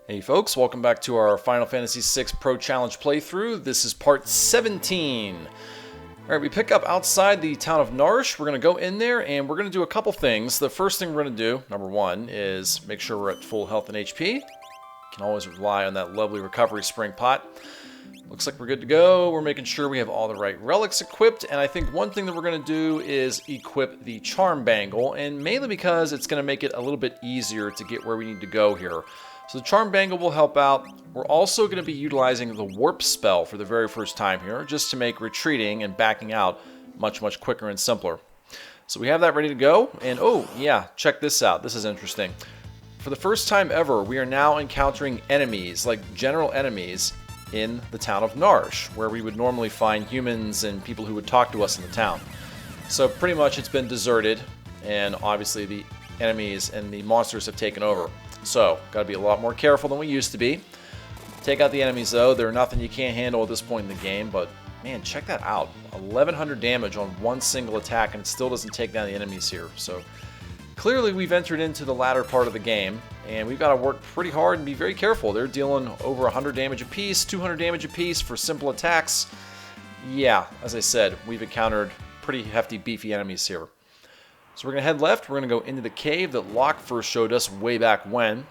Hey folks, welcome back to our Final Fantasy VI Pro Challenge playthrough. This is part 17. Alright, we pick up outside the town of Narshe. We're going to go in there and we're going to do a couple things. The first thing we're going to do, number one, is make sure we're at full health and HP. Can always rely on that lovely recovery spring pot. Looks like we're good to go. We're making sure we have all the right relics equipped, and I think one thing that we're going to do is equip the Charm Bangle, and mainly because it's going to make it a little bit easier to get where we need to go here. So the Charm Bangle will help out. We're also going to be utilizing the Warp spell for the very first time here, just to make retreating and backing out much quicker and simpler. So we have that ready to go, and oh yeah, check this out. This is interesting. For the first time ever, we are now encountering enemies, like general enemies, in the town of Narshe, where we would normally find humans and people who would talk to us in the town. So pretty much it's been deserted, and obviously the enemies and the monsters have taken over. So, gotta be a lot more careful than we used to be. Take out the enemies though, they're nothing you can't handle at this point in the game, but man, check that out. 1100 damage on one single attack, and it still doesn't take down the enemies here. So, clearly we've entered into the latter part of the game, and we've got to work pretty hard and be very careful. They're dealing over 100 damage apiece, 200 damage apiece for simple attacks. Yeah, as I said, we've encountered pretty hefty, beefy enemies here. So we're going to head left. We're going to go into the cave that Locke first showed us way back when.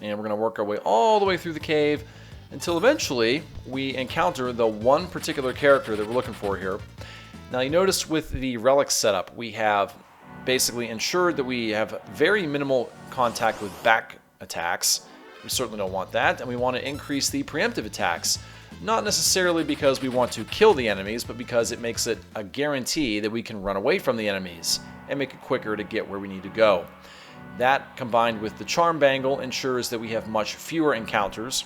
And we're going to work our way all the way through the cave until eventually we encounter the one particular character that we're looking for here. Now you notice with the relic setup, we have basically ensured that we have very minimal contact with back attacks. We certainly don't want that, and we want to increase the preemptive attacks. Not necessarily because we want to kill the enemies, but because it makes it a guarantee that we can run away from the enemies and make it quicker to get where we need to go. That, combined with the Charm Bangle, ensures that we have much fewer encounters,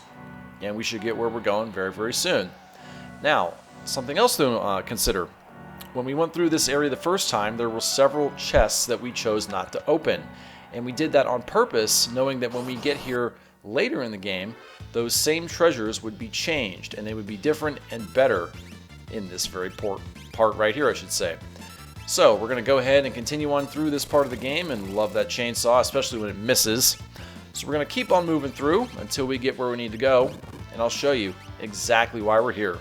and we should get where we're going very soon. Now, something else to consider. When we went through this area the first time, there were several chests that we chose not to open, and we did that on purpose, knowing that when we get here later in the game, those same treasures would be changed, and they would be different and better in this very part right here, I should say. So we're going to go ahead and continue on through this part of the game, and love that chainsaw, especially when it misses. So we're going to keep on moving through until we get where we need to go, and I'll show you exactly why we're here.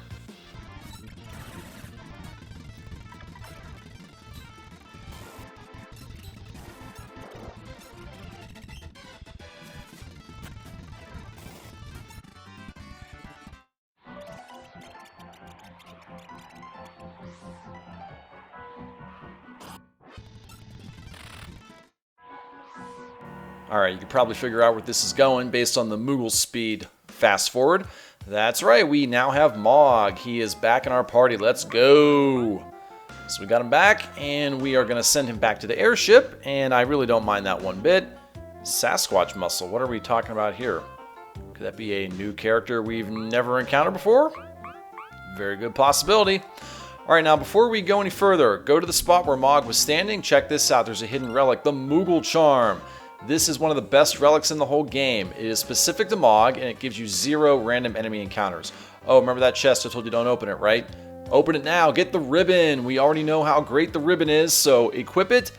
Alright, you can probably figure out where this is going based on the Mughal speed. Fast forward. That's right, we now have Mog. He is back in our party. Let's go! So we got him back, and we are going to send him back to the airship, and I really don't mind that one bit. Sasquatch muscle, what are we talking about here? Could that be a new character we've never encountered before? Very good possibility. Alright, now before we go any further, go to the spot where Mog was standing. Check this out, there's a hidden relic, the Mughal Charm. This is one of the best relics in the whole game. It is specific to Mog, and it gives you 0 random enemy encounters. Oh, remember that chest I told you don't open it, right? Open it now, get the ribbon. We already know how great the ribbon is, so equip it,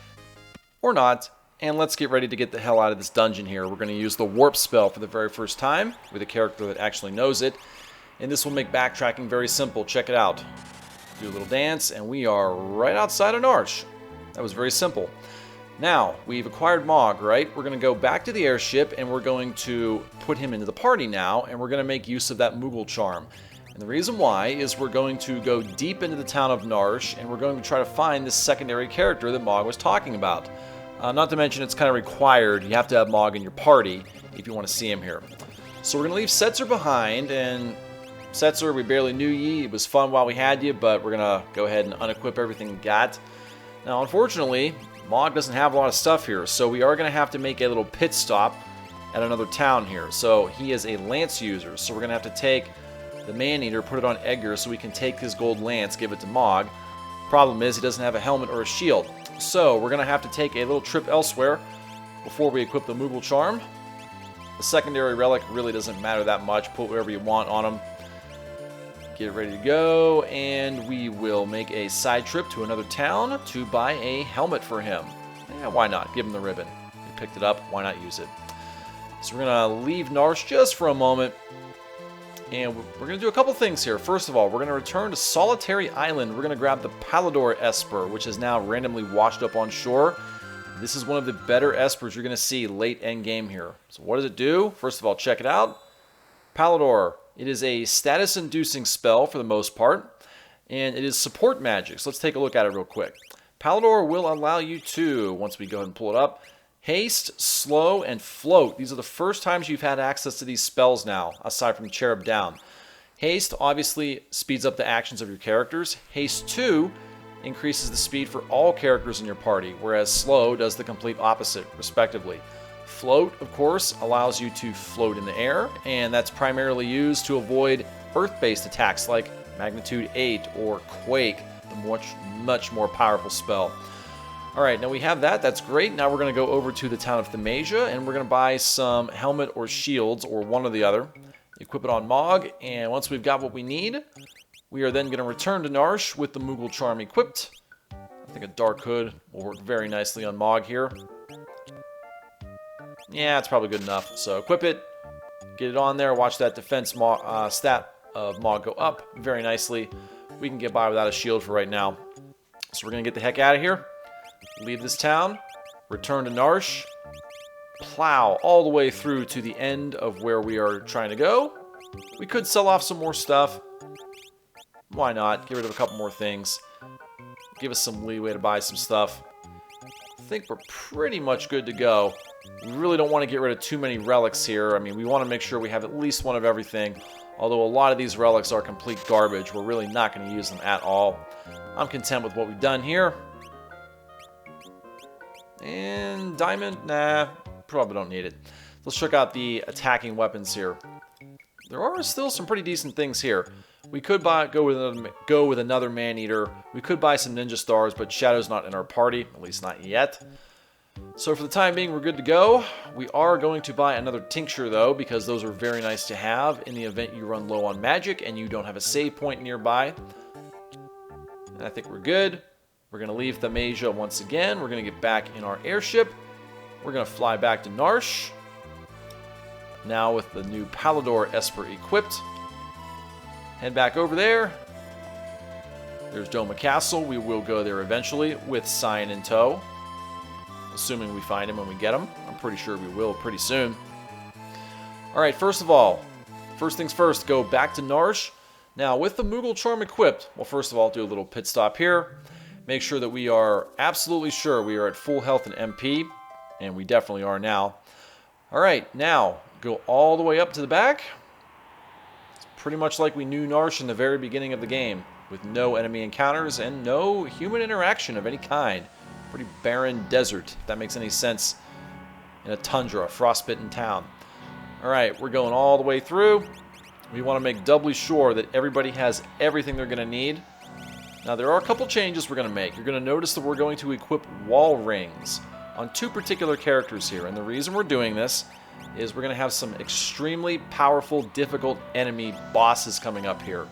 or not, and let's get ready to get the hell out of this dungeon here. We're going to use the Warp spell for the very first time, with a character that actually knows it, and this will make backtracking very simple. Check it out. Do a little dance, and we are right outside of Narshe. That was very simple. Now, we've acquired Mog, right? We're going to go back to the airship, and we're going to put him into the party now, and we're going to make use of that Mughal Charm. And the reason why is we're going to go deep into the town of Narshe, and we're going to try to find this secondary character that Mog was talking about. Not to mention, it's kind of required. You have to have Mog in your party if you want to see him here. So we're going to leave Setzer behind, and Setzer, we barely knew ye. It was fun while we had you, but we're going to go ahead and unequip everything we got. Now, unfortunately, Mog doesn't have a lot of stuff here, so we are going to have to make a little pit stop at another town here. So he is a lance user, so we're going to have to take the Man-Eater, put it on Edgar, so we can take his gold lance, give it to Mog. Problem is, he doesn't have a helmet or a shield. So we're going to have to take a little trip elsewhere before we equip the Mughal Charm. The secondary relic really doesn't matter that much. Put whatever you want on him. Get ready to go, and we will make a side trip to another town to buy a helmet for him. Yeah, why not? Give him the ribbon. We picked it up, why not use it? So we're going to leave Narshe just for a moment. And we're going to do a couple things here. First of all, we're going to return to Solitary Island. We're going to grab the Palador Esper, which is now randomly washed up on shore. This is one of the better Espers you're going to see late end game here. So what does it do? First of all, check it out. Palador. It is a status-inducing spell for the most part. And it is support magic. So let's take a look at it real quick. Palador will allow you to, once we go ahead and pull it up, haste, slow, and float. These are the first times you've had access to these spells now, aside from Cherub Down. Haste obviously speeds up the actions of your characters. Haste 2 increases the speed for all characters in your party, whereas slow does the complete opposite, respectively. Float, of course, allows you to float in the air, and that's primarily used to avoid earth-based attacks like Magnitude 8 or Quake, the much more powerful spell. Alright, now we have that. That's great. Now we're going to go over to the town of Themasia, and we're going to buy some helmet or shields, or one or the other. Equip it on Mog, and once we've got what we need, we are then going to return to Narshe with the Mughal Charm equipped. I think a Dark Hood will work very nicely on Mog here. Yeah, it's probably good enough. So equip it, get it on there, watch that defense stat of Mog go up very nicely. We can get by without a shield for right now. So we're going to get the heck out of here. Leave this town, return to Narshe, plow all the way through to the end of where we are trying to go. We could sell off some more stuff. Why not? Get rid of a couple more things. Give us some leeway to buy some stuff. I think we're pretty much good to go. We really don't want to get rid of too many relics here. I mean, we want to make sure we have at least one of everything. Although a lot of these relics are complete garbage, we're really not going to use them at all. I'm content with what we've done here. And diamond, nah, probably don't need it. Let's check out the attacking weapons here. There are still some pretty decent things here. We could go with another man-eater. We could buy some ninja stars, but Shadow's not in our party, at least not yet. So for the time being, we're good to go. We are going to buy another tincture, though, because those are very nice to have in the event you run low on magic and you don't have a save point nearby. And I think we're good. We're going to leave Themasia once again. We're going to get back in our airship. We're going to fly back to Narshe. Now with the new Palador Esper equipped. Head back over there. There's Doma Castle. We will go there eventually with Cyan in tow. Assuming we find him when we get him. I'm pretty sure we will pretty soon. Alright, first of all, first things first, go back to Narshe. Now with the Mughal Charm equipped, well, first of all, do a little pit stop here. Make sure that we are absolutely sure we are at full health and MP, and we definitely are now. Alright, now go all the way up to the back. It's pretty much like we knew Narshe in the very beginning of the game, with no enemy encounters and no human interaction of any kind. Pretty barren desert, if that makes any sense, in a tundra, a frostbitten town. Alright, we're going all the way through. We want to make doubly sure that everybody has everything they're going to need. Now, there are a couple changes we're going to make. You're going to notice that we're going to equip wall rings on two particular characters here. And the reason we're doing this is we're going to have some extremely powerful, difficult enemy bosses coming up here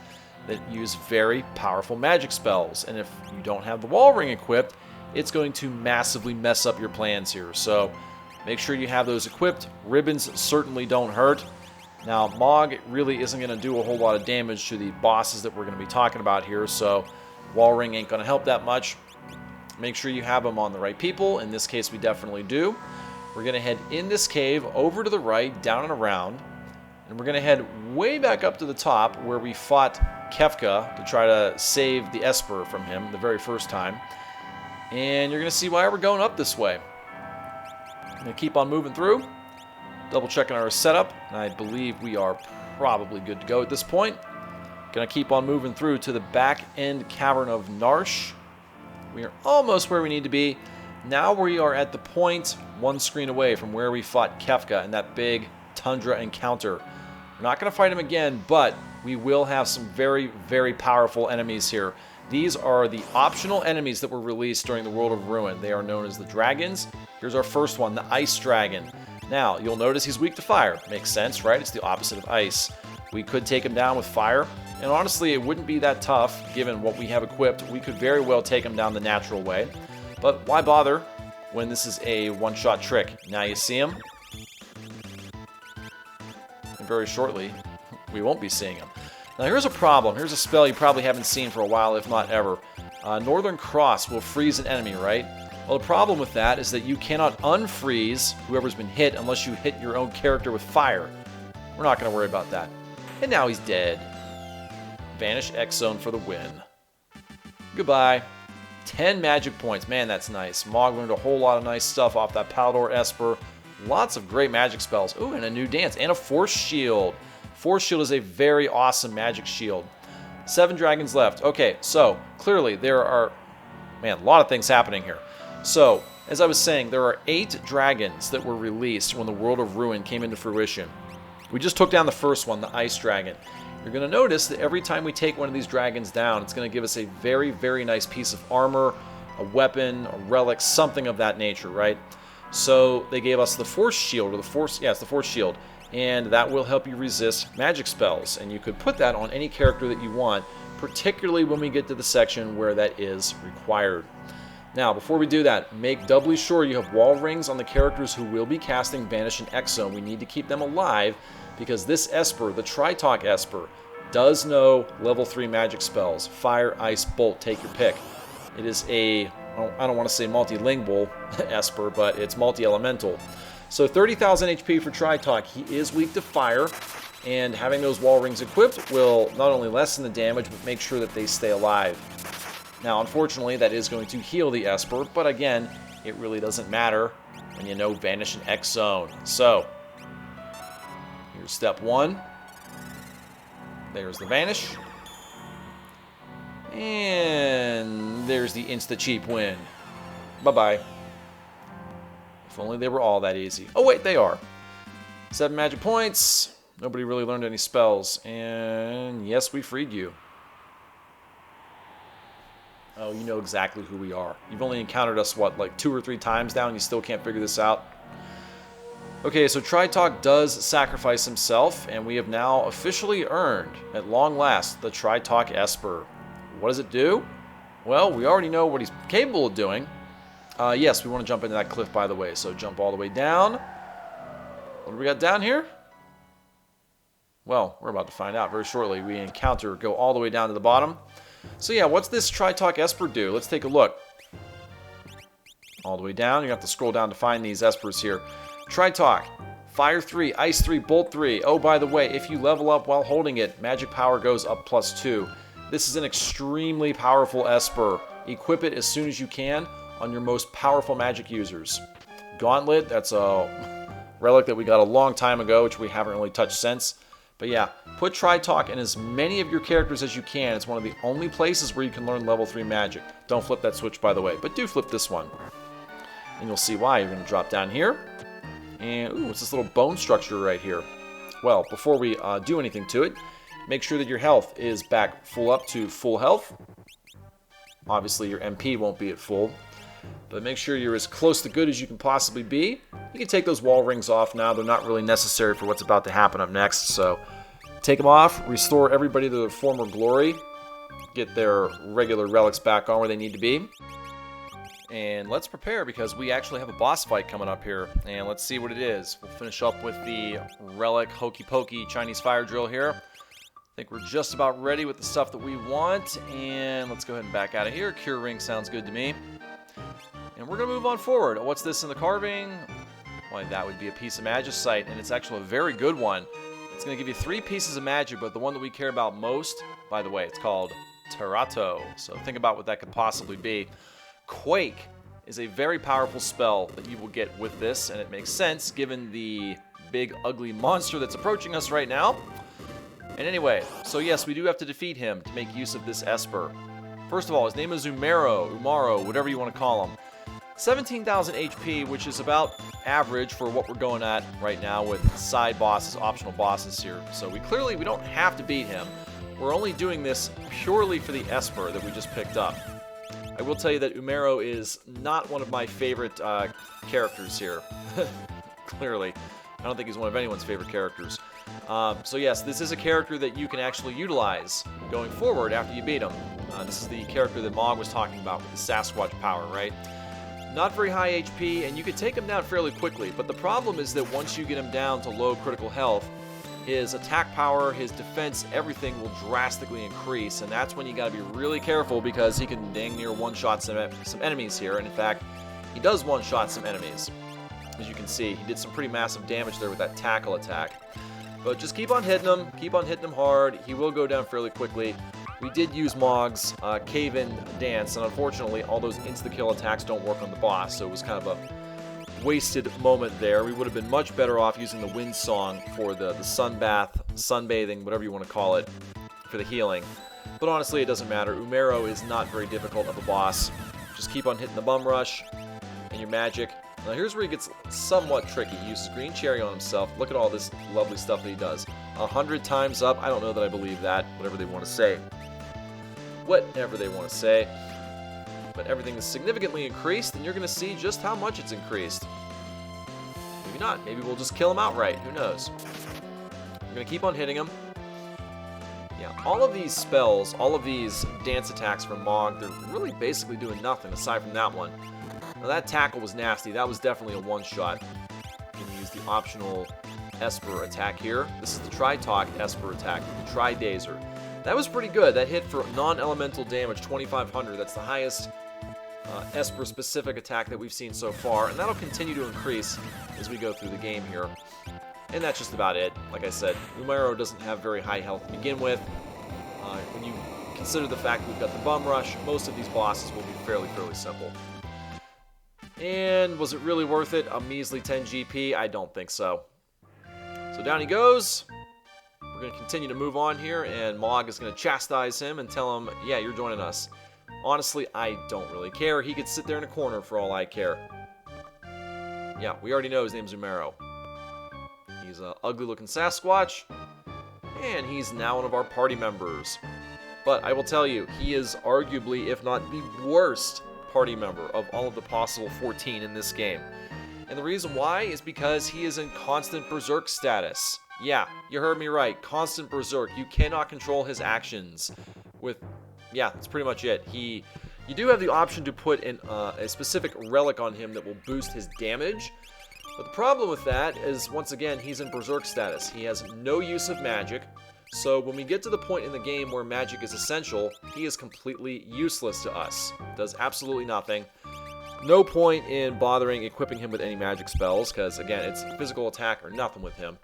that use very powerful magic spells. And if you don't have the wall ring equipped, it's going to massively mess up your plans here. So make sure you have those equipped. Ribbons certainly don't hurt. Now, Mog really isn't going to do a whole lot of damage to the bosses that we're going to be talking about here. So wall ring ain't going to help that much. Make sure you have them on the right people. In this case, we definitely do. We're going to head in this cave, over to the right, down and around. And we're going to head way back up to the top where we fought Kefka to try to save the Esper from him the very first time. And you're going to see why we're going up this way. I'm going to keep on moving through, double checking our setup. And I believe we are probably good to go at this point. Going to keep on moving through to the back end cavern of Narshe. We are almost where we need to be. Now we are at the point one screen away from where we fought Kefka in that big tundra encounter. We're not going to fight him again, but we will have some very, very powerful enemies here. These are the optional enemies that were released during the World of Ruin. They are known as the dragons. Here's our first one, the Ice Dragon. Now, you'll notice he's weak to fire. Makes sense, right? It's the opposite of ice. We could take him down with fire. And honestly, it wouldn't be that tough, given what we have equipped. We could very well take him down the natural way. But why bother when this is a one-shot trick? Now you see him. very shortly, we won't be seeing him. Now here's a problem. Here's a spell you probably haven't seen for a while, if not ever. Northern Cross will freeze an enemy, right? Well, the problem with that is that you cannot unfreeze whoever's been hit unless you hit your own character with fire. We're not going to worry about that. And now he's dead. Vanish X Zone for the win. Goodbye. 10 magic points. Man, that's nice. Mog learned a whole lot of nice stuff off that Palador Esper. Lots of great magic spells. Ooh, and a new dance. And a Force Shield. Force Shield is a very awesome magic shield. 7 dragons left. Okay, so clearly there are, man, a lot of things happening here. So, as I was saying, there are 8 dragons that were released when the World of Ruin came into fruition. We just took down the first one, the Ice Dragon. You're going to notice that every time we take one of these dragons down, it's going to give us a very, very nice piece of armor, a weapon, a relic, something of that nature, right? So they gave us the Force Shield, or the Force, yeah, it's the Force Shield, and that will help you resist magic spells. And you could put that on any character that you want, particularly when we get to the section where that is required. Now, before we do that, make doubly sure you have wall rings on the characters who will be casting Vanish and X Zone. We need to keep them alive because this Esper, the Tritalk Esper, does know level 3 magic spells. Fire, Ice, Bolt, take your pick. It is a, I don't want to say multilingual Esper, but it's multi-elemental. So 30,000 HP for Tritalk. He is weak to fire, and having those wall rings equipped will not only lessen the damage, but make sure that they stay alive. Now, unfortunately, that is going to heal the Esper, but again, it really doesn't matter when you know Vanish and X Zone. So, here's step 1. There's the Vanish. And there's the insta-cheap win. Bye-bye. If only they were all that easy. Oh, wait, they are. 7 magic points. Nobody really learned any spells. And yes, we freed you. Oh, you know exactly who we are. You've only encountered us, what, like 2 or 3 times now, and you still can't figure this out? Okay, so Tritalk does sacrifice himself, and we have now officially earned, at long last, the Tritalk Esper. What does it do? Well, we already know what he's capable of doing. Yes, we want to jump into that cliff, by the way, so jump all the way down. What do we got down here? Well, we're about to find out very shortly. We go all the way down to the bottom. So yeah, what's this Tritalk Esper do? Let's take a look. All the way down. You have to scroll down to find these Espers here. Tritalk, Fire 3, Ice 3, Bolt 3. Oh, by the way, if you level up while holding it, magic power goes up +2. This is an extremely powerful Esper. Equip it as soon as you can on your most powerful magic users. Gauntlet, that's a relic that we got a long time ago, which we haven't really touched since. But yeah, put Tritalk in as many of your characters as you can. It's one of the only places where you can learn level 3 magic. Don't flip that switch, by the way, but do flip this one. And you'll see why. You're going to drop down here. And, ooh, what's this little bone structure right here? Well, before we do anything to it, make sure that your health is back up to full health. Obviously, your MP won't be at full. But make sure you're as close to good as you can possibly be. You can take those wall rings off now. They're not really necessary for what's about to happen up next. So take them off, restore everybody to their former glory, get their regular relics back on where they need to be. And let's prepare because we actually have a boss fight coming up here. And let's see what it is. We'll finish up with the relic hokey pokey Chinese fire drill here. I think we're just about ready with the stuff that we want. And let's go ahead and back out of here. Cure ring sounds good to me. And we're going to move on forward. What's this in the carving? Well, that would be a piece of magicite, and it's actually a very good one. It's going to give you 3 pieces of magic, but the one that we care about most, by the way, it's called Terato. So think about what that could possibly be. Quake is a very powerful spell that you will get with this, and it makes sense given the big, ugly monster that's approaching us right now. And anyway, so yes, we do have to defeat him to make use of this Esper. First of all, his name is Umaro, whatever you want to call him. 17,000 HP, which is about average for what we're going at right now with side bosses, optional bosses here. So we don't have to beat him. We're only doing this purely for the Esper that we just picked up. I will tell you that Umaro is not one of my favorite characters here. Clearly. I don't think he's one of anyone's favorite characters. So yes, this is a character that you can actually utilize going forward after you beat him. This is the character that Mog was talking about with the Sasquatch power, right? Not very high HP, and you can take him down fairly quickly, but the problem is that once you get him down to low critical health, his attack power, his defense, everything will drastically increase, and that's when you gotta be really careful because he can dang near one-shot some enemies here, and in fact, he does one-shot some enemies. As you can see, he did some pretty massive damage there with that tackle attack. But just keep on hitting him hard. He will go down fairly quickly. We did use Mog's cave-in dance, and unfortunately, all those insta-kill attacks don't work on the boss, so it was kind of a wasted moment there. We would have been much better off using the Wind Song for the sunbath, sunbathing, whatever you want to call it, for the healing. But honestly, it doesn't matter. Umaro is not very difficult of a boss. Just keep on hitting the bum rush and your magic. Now here's where he gets somewhat tricky. He uses green cherry on himself. Look at all this lovely stuff that he does. 100 times up. I don't know that I believe that. Whatever they want to say. Whatever they want to say. But everything is significantly increased, and you're going to see just how much it's increased. Maybe not. Maybe we'll just kill him outright. Who knows? We're going to keep on hitting him. Yeah, all of these spells, all of these dance attacks from Mog, they're really basically doing nothing aside from that one. Now that tackle was nasty. That was definitely a one-shot. You can use the optional Esper attack here. This is the Tri-Talk Esper attack, the Tri-Dazer. That was pretty good. That hit for non-elemental damage, 2,500. That's the highest Esper-specific attack that we've seen so far, and that'll continue to increase as we go through the game here. And that's just about it. Like I said, Umaro doesn't have very high health to begin with. When you consider the fact that we've got the Bum Rush, most of these bosses will be fairly simple. And was it really worth it? A measly 10 GP? I don't think so. So down he goes. We're going to continue to move on here, and Mog is going to chastise him and tell him, yeah, you're joining us. Honestly, I don't really care. He could sit there in a corner for all I care. Yeah, we already know his name's Umaro. He's an ugly-looking Sasquatch, and he's now one of our party members. But I will tell you, he is arguably, if not the worst party member of all of the possible 14 in this game. And the reason why is because he is in constant berserk status. Yeah, you heard me right, constant berserk. You cannot control his actions with, yeah, that's pretty much it. You do have the option to put in a specific relic on him that will boost his damage. But the problem with that is, once again, he's in berserk status. He has no use of magic. So when we get to the point in the game where magic is essential, he is completely useless to us. Does absolutely nothing. No point in bothering equipping him with any magic spells, because again, it's physical attack or nothing with him.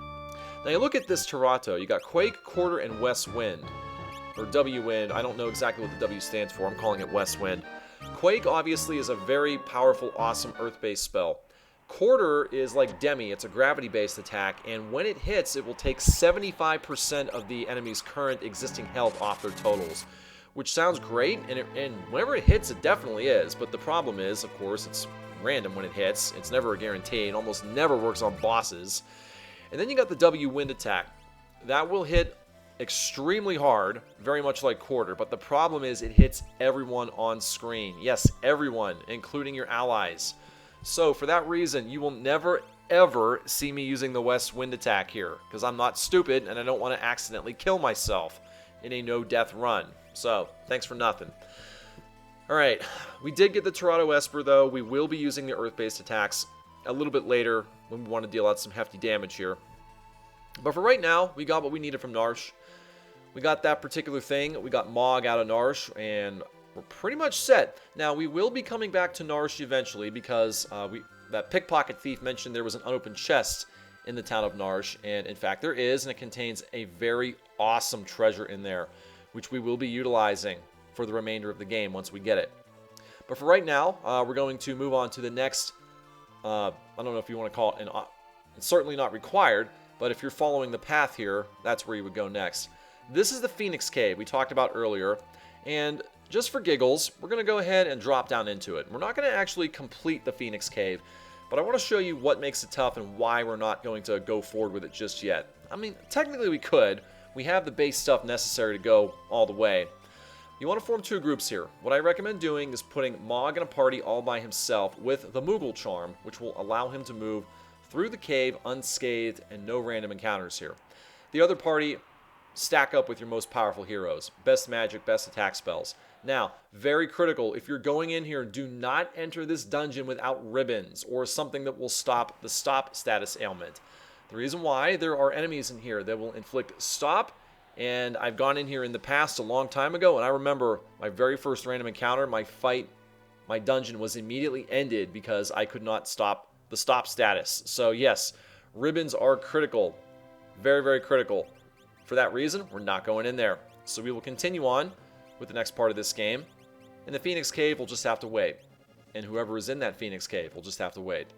Now you look at this Terato, you got Quake, Quarter, and West Wind. Or W-Wind, I don't know exactly what the W stands for, I'm calling it West Wind. Quake obviously is a very powerful, awesome earth-based spell. Quarter is like Demi, it's a gravity-based attack, and when it hits, it will take 75% of the enemy's current existing health off their totals, which sounds great, and whenever it hits, it definitely is, but the problem is, of course, it's random when it hits, it's never a guarantee, it almost never works on bosses. And then you got the W Wind attack. That will hit extremely hard, very much like Quarter, but the problem is it hits everyone on screen. Yes, everyone, including your allies. So for that reason, you will never, ever see me using the West Wind attack here, because I'm not stupid and I don't want to accidentally kill myself in a no-death run. So, thanks for nothing. Alright, we did get the Terato Esper though. We will be using the Earth-based attacks a little bit later when we want to deal out some hefty damage here. But for right now, we got what we needed from Narshe. We got that particular thing. We got Mog out of Narshe, and we're pretty much set. Now, we will be coming back to Narshe eventually because that pickpocket thief mentioned there was an unopened chest in the town of Narshe, and in fact there is, and it contains a very awesome treasure in there, which we will be utilizing for the remainder of the game once we get it. But for right now, we're going to move on to the next, I don't know if you want to call it, it's certainly not required, but if you're following the path here, that's where you would go next. This is the Phoenix Cave we talked about earlier, and just for giggles, we're going to go ahead and drop down into it. We're not going to actually complete the Phoenix Cave, but I want to show you what makes it tough and why we're not going to go forward with it just yet. I mean, technically we could. We have the base stuff necessary to go all the way. You want to form two groups here. What I recommend doing is putting Mog in a party all by himself with the Mughal charm, which will allow him to move through the cave unscathed and no random encounters here. The other party, stack up with your most powerful heroes. Best magic, best attack spells. Now, very critical, if you're going in here, do not enter this dungeon without ribbons or something that will stop the stop status ailment. The reason why, there are enemies in here that will inflict stop, and I've gone in here in the past a long time ago, and I remember my very first random encounter, my dungeon was immediately ended because I could not stop the stop status. So yes, ribbons are critical. Very, very critical. For that reason, we're not going in there. So we will continue on with the next part of this game. In the Phoenix Cave, we'll just have to wait. And whoever is in that Phoenix Cave will just have to wait.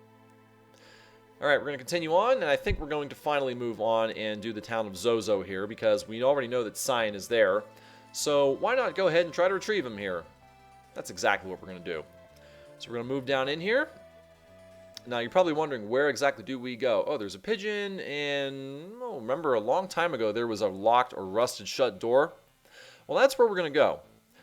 Alright, we're going to continue on, and I think we're going to finally move on and do the town of Zozo here, because we already know that Cyan is there. So why not go ahead and try to retrieve him here? That's exactly what we're going to do. So we're going to move down in here. Now, you're probably wondering, where exactly do we go? Oh, there's a pigeon, and remember a long time ago there was a locked or rusted shut door? Well, that's where we're going to go.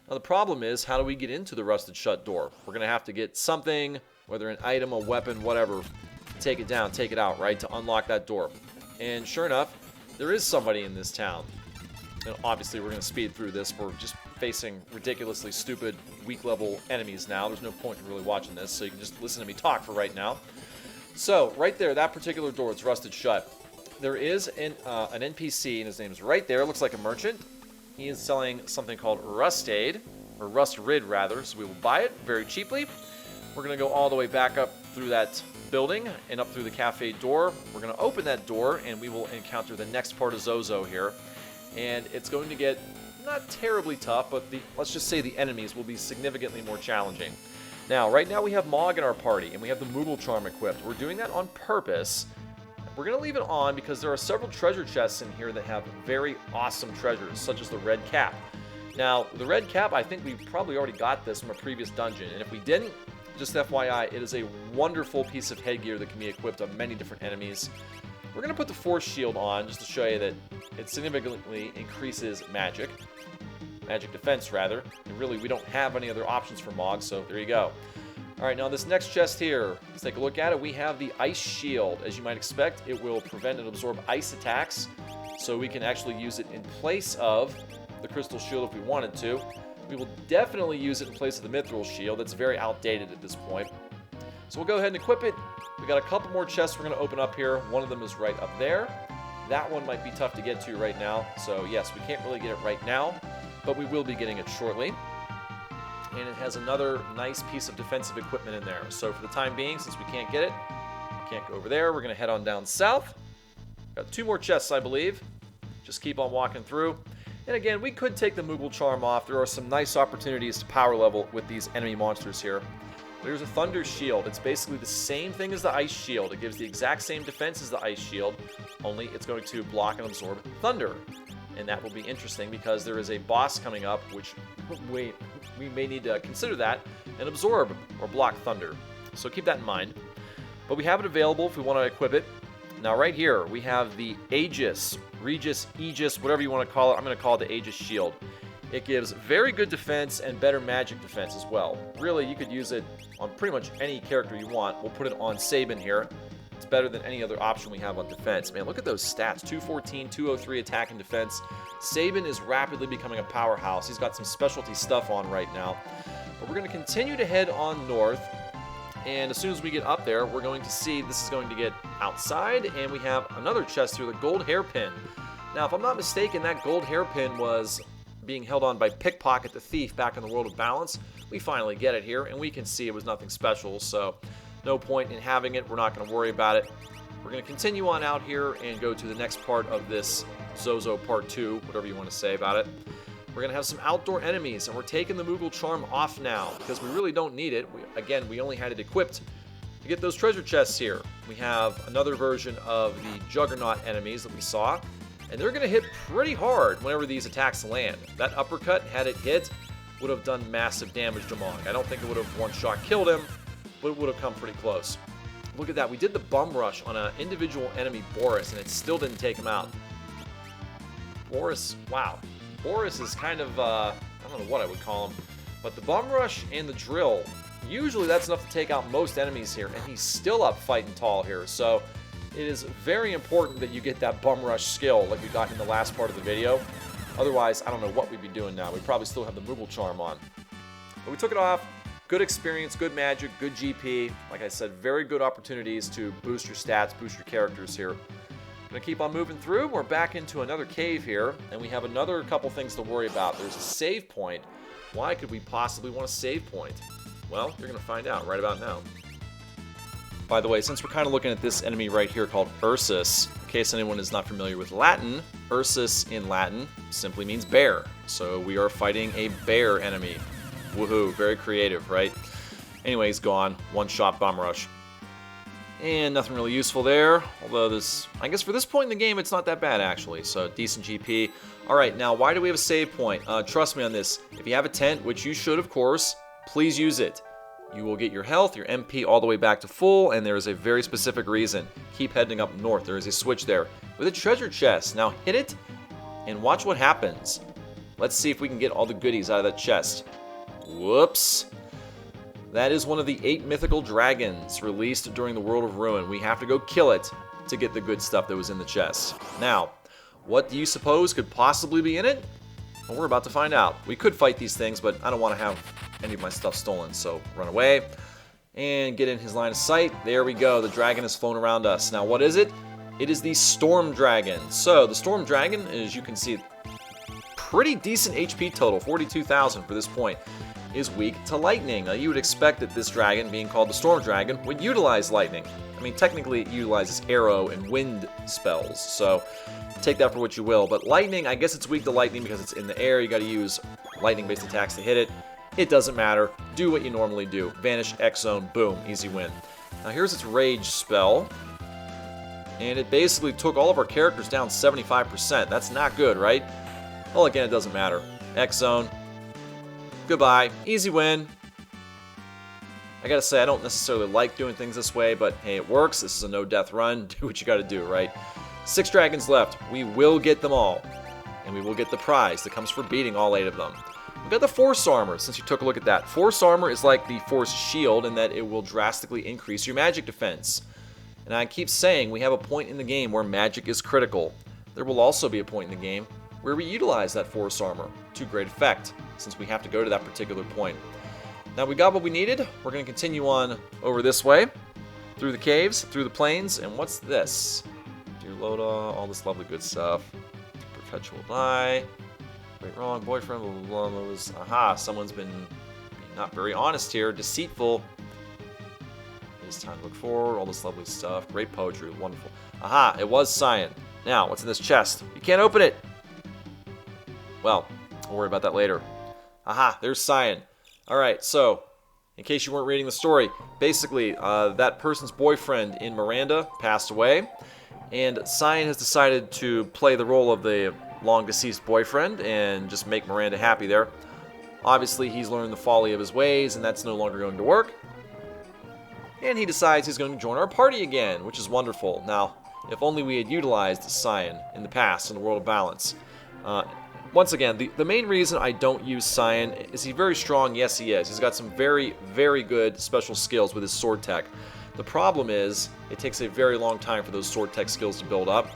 Now, the problem is, how do we get into the rusted shut door? We're going to have to get something, whether an item, a weapon, whatever, take it down, take it out, right, to unlock that door. And sure enough, there is somebody in this town. And obviously, we're going to speed through this. We're just facing ridiculously stupid, weak-level enemies now. There's no point in really watching this, so you can just listen to me talk for right now. So, right there, that particular door, it's rusted shut. There is an NPC, and his name is right there. Looks like a merchant. He is selling something called Rust-Aid, or Rust-Rid, rather, so we will buy it very cheaply. We're going to go all the way back up through that building and up through the cafe door. We're going to open that door, and we will encounter the next part of Zozo here. And it's going to get not terribly tough, but let's just say the enemies will be significantly more challenging. Now, right now we have Mog in our party, and we have the Mughal charm equipped. We're doing that on purpose. We're going to leave it on because there are several treasure chests in here that have very awesome treasures, such as the red cap. Now, the red cap, I think we probably already got this from a previous dungeon, and if we didn't, just FYI, it is a wonderful piece of headgear that can be equipped on many different enemies. We're going to put the Force Shield on just to show you that it significantly increases magic. Magic defense, rather. And really, we don't have any other options for Mog, so there you go. Alright, now this next chest here, let's take a look at it. We have the Ice Shield. As you might expect, it will prevent and absorb ice attacks, so we can actually use it in place of the Crystal Shield if we wanted to. We will definitely use it in place of the Mithril Shield. That's very outdated at this point. So we'll go ahead and equip it. We got a couple more chests we're going to open up here. One of them is right up there. That one might be tough to get to right now. So yes, we can't really get it right now, but we will be getting it shortly. And it has another nice piece of defensive equipment in there. So for the time being, since we can't get it, we can't go over there, we're going to head on down south. Got 2 more chests, I believe. Just keep on walking through. And again, we could take the Mughal charm off. There are some nice opportunities to power level with these enemy monsters here. There's a Thunder Shield. It's basically the same thing as the Ice Shield. It gives the exact same defense as the Ice Shield, only it's going to block and absorb thunder. And that will be interesting because there is a boss coming up, which we may need to consider that and absorb or block thunder. So keep that in mind. But we have it available if we want to equip it. Now right here, we have the Aegis, Regis, Aegis, whatever you want to call it. I'm going to call it the Aegis Shield. It gives very good defense and better magic defense as well. Really, you could use it on pretty much any character you want. We'll put it on Sabin here. It's better than any other option we have on defense. Man, look at those stats. 214, 203 attack and defense. Sabin is rapidly becoming a powerhouse. He's got some specialty stuff on right now. But we're going to continue to head on north. And as soon as we get up there, we're going to see this is going to get outside. And we have another chest here, the gold hairpin. Now, if I'm not mistaken, that gold hairpin was being held on by Pickpocket the Thief back in the World of Balance. We finally get it here, and we can see it was nothing special, so no point in having it. We're not going to worry about it. We're going to continue on out here and go to the next part of this Zozo Part 2, whatever you want to say about it. We're going to have some outdoor enemies, and we're taking the Mughal charm off now because we really don't need it. Again, we only had it equipped to get those treasure chests here. We have another version of the Juggernaut enemies that we saw, and they're going to hit pretty hard whenever these attacks land. That uppercut, had it hit, would have done massive damage to Mog. I don't think it would have one-shot killed him, but it would have come pretty close. Look at that. We did the bum rush on an individual enemy, Boris, and it still didn't take him out. Boris, wow. Boris is kind of, I don't know what I would call him, but the bum rush and the drill, usually that's enough to take out most enemies here, and he's still up fighting tall here, so it is very important that you get that bum rush skill like we got in the last part of the video. Otherwise, I don't know what we'd be doing now. We'd probably still have the Mughal charm on. But we took it off. Good experience, good magic, good GP. Like I said, very good opportunities to boost your stats, boost your characters here. Gonna keep on moving through. We're back into another cave here, and we have another couple things to worry about. There's a save point. Why could we possibly want a save point? Well, you're gonna find out right about now. By the way, since we're kind of looking at this enemy right here called Ursus, in case anyone is not familiar with Latin, Ursus in Latin simply means bear. So we are fighting a bear enemy. Woohoo, very creative, right? Anyway, he's gone. One-shot bomb rush. And nothing really useful there, although this, I guess for this point in the game, it's not that bad actually, so decent GP. Alright, now why do we have a save point? Trust me on this, if you have a tent, which you should of course, please use it. You will get your health, your MP all the way back to full, and there is a very specific reason. Keep heading up north, there is a switch there with a treasure chest. Now hit it, and watch what happens. Let's see if we can get all the goodies out of that chest. Whoops. That is one of the 8 mythical dragons released during the World of Ruin. We have to go kill it to get the good stuff that was in the chest. Now, what do you suppose could possibly be in it? Well, we're about to find out. We could fight these things, but I don't want to have any of my stuff stolen, so run away and get in his line of sight. There we go. The dragon has flown around us. Now, what is it? It is the Storm Dragon. So, the Storm Dragon, as you can see, pretty decent HP total, 42,000 for this point. Is weak to lightning. Now, you would expect that this dragon, being called the Storm Dragon, would utilize lightning. I mean, technically it utilizes arrow and wind spells, so take that for what you will. But lightning, I guess it's weak to lightning because it's in the air. You got to use lightning-based attacks to hit it. It doesn't matter. Do what you normally do. Vanish, X-Zone, boom, easy win. Now here's its Rage spell, and it basically took all of our characters down 75%. That's not good, right? Well, again, it doesn't matter. X-Zone. Goodbye. Easy win. I gotta say, I don't necessarily like doing things this way, but hey, it works. This is a no-death run. Do what you gotta do, right? 6 dragons left. We will get them all. And we will get the prize that comes for beating all 8 of them. We've got the Force Armor, since you took a look at that. Force Armor is like the Force Shield in that it will drastically increase your magic defense. And I keep saying we have a point in the game where magic is critical. There will also be a point in the game where we utilize that Force Armor to great effect, since we have to go to that particular point. Now we got what we needed. We're going to continue on over this way, through the caves, through the plains, and what's this? Dear Loda, all this lovely good stuff. Perpetual die. Wait, wrong, boyfriend, blah, blah, blah, was, aha, someone's been not very honest here, deceitful. It is time to look forward, all this lovely stuff. Great poetry, wonderful. Aha, it was cyan. Now, what's in this chest? You can't open it! Well, we'll worry about that later. Aha, there's cyan. Alright, so, in case you weren't reading the story, basically, that person's boyfriend in Miranda passed away, and Cyan has decided to play the role of the long-deceased boyfriend and just make Miranda happy there. Obviously, he's learned the folly of his ways, and that's no longer going to work. And he decides he's going to join our party again, which is wonderful. Now, if only we had utilized Cyan in the past in the World of Balance. Once again, the main reason I don't use Cyan is he's very strong. Yes, he is. He's got some very, very good special skills with his sword tech. The problem is, it takes a very long time for those sword tech skills to build up.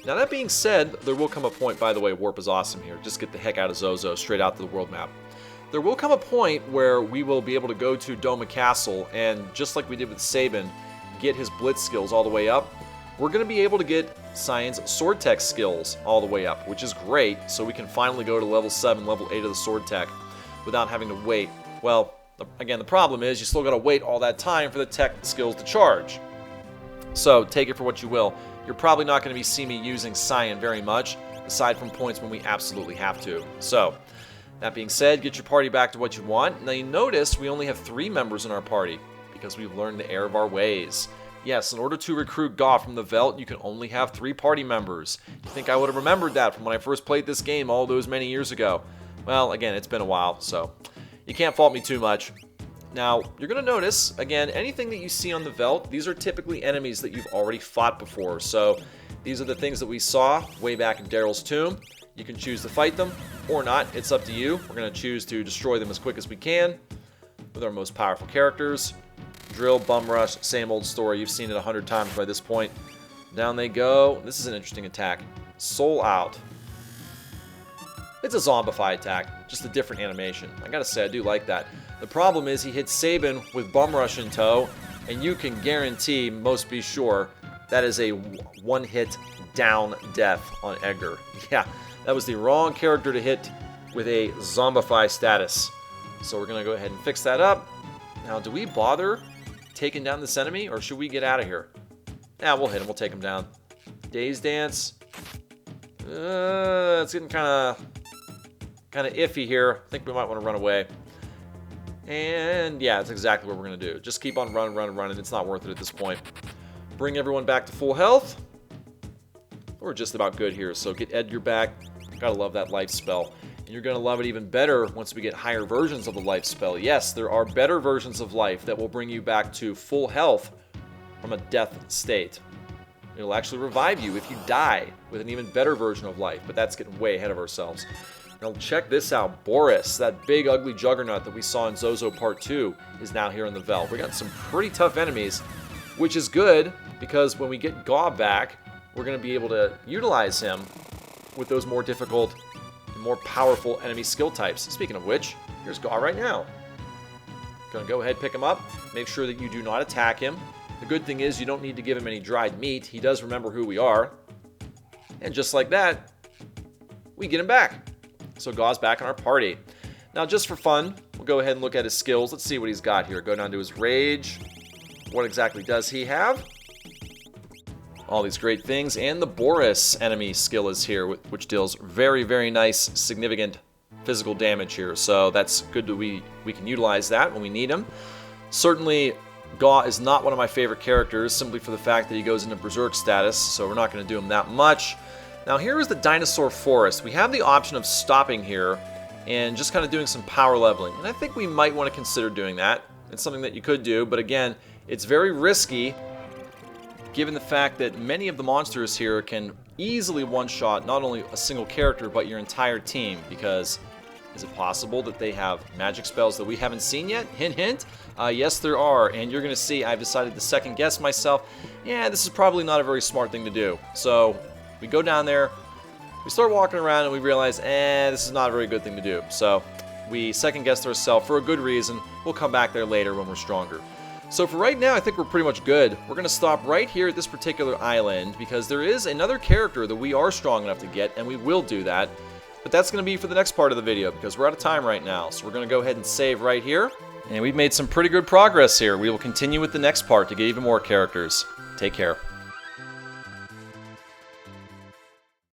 Now, that being said, there will come a point, by the way, Warp is awesome here. Just get the heck out of Zozo, straight out to the world map. There will come a point where we will be able to go to Doma Castle, and just like we did with Sabin, get his Blitz skills all the way up. We're going to be able to get Cyan's sword tech skills all the way up, which is great, so we can finally go to level 7, level 8 of the sword tech without having to wait. Well, again, the problem is you still got to wait all that time for the tech skills to charge. So, take it for what you will. You're probably not going to see me using Cyan very much, aside from points when we absolutely have to. So, that being said, get your party back to what you want. Now, you notice we only have 3 members in our party, because we've learned the error of our ways. Yes, in order to recruit Goth from the Veldt, you can only have 3 party members. You think I would have remembered that from when I first played this game all those many years ago? Well, again, it's been a while, so you can't fault me too much. Now, you're going to notice, again, anything that you see on the Veldt, these are typically enemies that you've already fought before. So, these are the things that we saw way back in Daryl's tomb. You can choose to fight them, or not. It's up to you. We're going to choose to destroy them as quick as we can with our most powerful characters. Drill, bum rush, same old story. You've seen it 100 times by this point. Down they go. This is an interesting attack. Soul out. It's a zombify attack, just a different animation. I gotta say, I do like that. The problem is he hits Sabin with bum rush in tow, and you can guarantee, most be sure, that is a one-hit down death on Edgar. Yeah, that was the wrong character to hit with a zombify status. So we're going to go ahead and fix that up. Now, do we bother taking down this enemy, or should we get out of here? Yeah, we'll hit him. We'll take him down. Daze Dance. It's getting kind of iffy here. I think we might want to run away. And yeah, that's exactly what we're going to do. Just keep on running. It's not worth it at this point. Bring everyone back to full health. We're just about good here, so get Edgar back. Gotta love that life spell. And you're going to love it even better once we get higher versions of the life spell. Yes, there are better versions of life that will bring you back to full health from a death state. It'll actually revive you if you die with an even better version of life, but that's getting way ahead of ourselves. Now check this out. Boris, that big ugly juggernaut that we saw in Zozo Part 2, is now here in the Vel. We got some pretty tough enemies, which is good because when we get Gaw back, we're going to be able to utilize him with those more difficult and more powerful enemy skill types. Speaking of which, here's Gaw right now. Gonna go ahead, pick him up. Make sure that you do not attack him. The good thing is you don't need to give him any dried meat. He does remember who we are. And just like that, we get him back. So Gaw's back in our party. Now just for fun, we'll go ahead and look at his skills. Let's see what he's got here. Go down to his rage. What exactly does he have? All these great things. And the Boris enemy skill is here, which deals very, very nice, significant physical damage here. So that's good that we can utilize that when we need him. Certainly, Gaw is not one of my favorite characters, simply for the fact that he goes into Berserk status, so we're not going to do him that much. Now here is the Dinosaur Forest. We have the option of stopping here and just kind of doing some power leveling, and I think we might want to consider doing that. It's something that you could do, but again, it's very risky given the fact that many of the monsters here can easily one-shot not only a single character, but your entire team, because is it possible that they have magic spells that we haven't seen yet? Hint, hint. Yes, there are, and you're going to see I've decided to second guess myself. Yeah, this is probably not a very smart thing to do. So we go down there, we start walking around, and we realize, this is not a very good thing to do. So we second guessed ourselves for a good reason. We'll come back there later when we're stronger. So for right now, I think we're pretty much good. We're going to stop right here at this particular island because there is another character that we are strong enough to get, and we will do that. But that's going to be for the next part of the video because we're out of time right now. So we're going to go ahead and save right here. And we've made some pretty good progress here. We will continue with the next part to get even more characters. Take care.